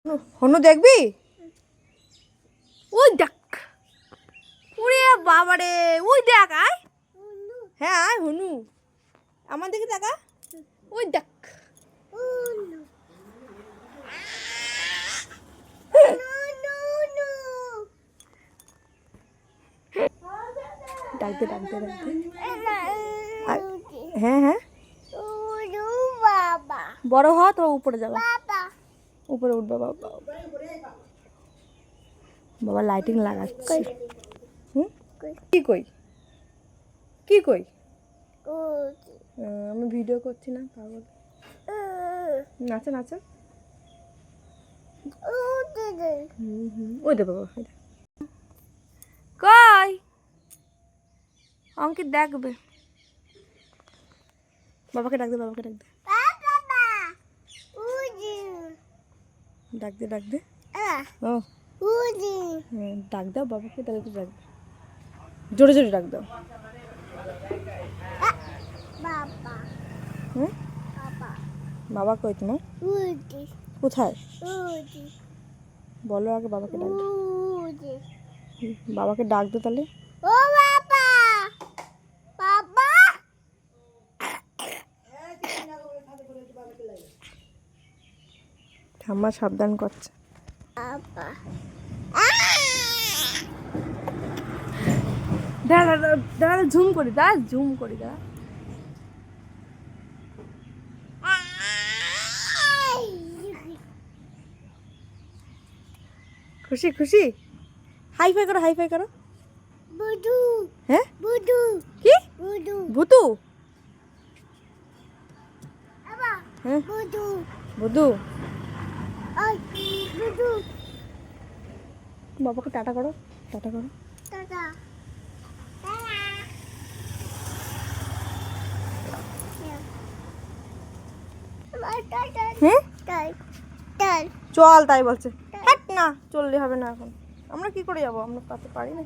হনু দেখবি? ওই দেখ, ওরে বাবারে, ওই দেখ, আয়। হ্যাঁ আয় হনু, আমার দিকে তাকা। ওই দেখ, ডাকতে ডাকতে ডাকতে। হ্যাঁ হ্যাঁ, বড় হ তো উপরে যাবা, উপরে উঠবা। বাবা বাবা লাইটিং লাগাচ্ছে। কি কই, কি কই? আমি ভিডিও করছি না, পাগল। নাচো নাচো। ওই দে বাবা, কই অঙ্কিত দেখবে। বাবাকে ডাক দে, বাবাকে ডাক দে, ডাক দে ডাক দে। ও ডাক দাও বাবাকে, তাহলে তো ডাক দে, জোরে জোরে ডাক দাও। বাবা কই তোমার? কোথায় বলো আগে, বাবাকে ডাক দে, বাবাকে ডাক দে তাহলে। ও বাবা, বাবা ঠাম্মা সাবধান করছে। দাঁড়া দাঁড়া, ঝুম করি, দাঁড়া ঝুম করি, দাঁড়া। খুশি খুশি, হাই ফাই করো, হাই ফাই করো। হ্যাঁ কি ভুতু? হ্যাঁ বুধু। বাবাকে টাটা করো, টাটা করো। চল তাই বলছে, না চললে হবে না, এখন আমরা কি করে যাবো, আমরা পাতে পারি না।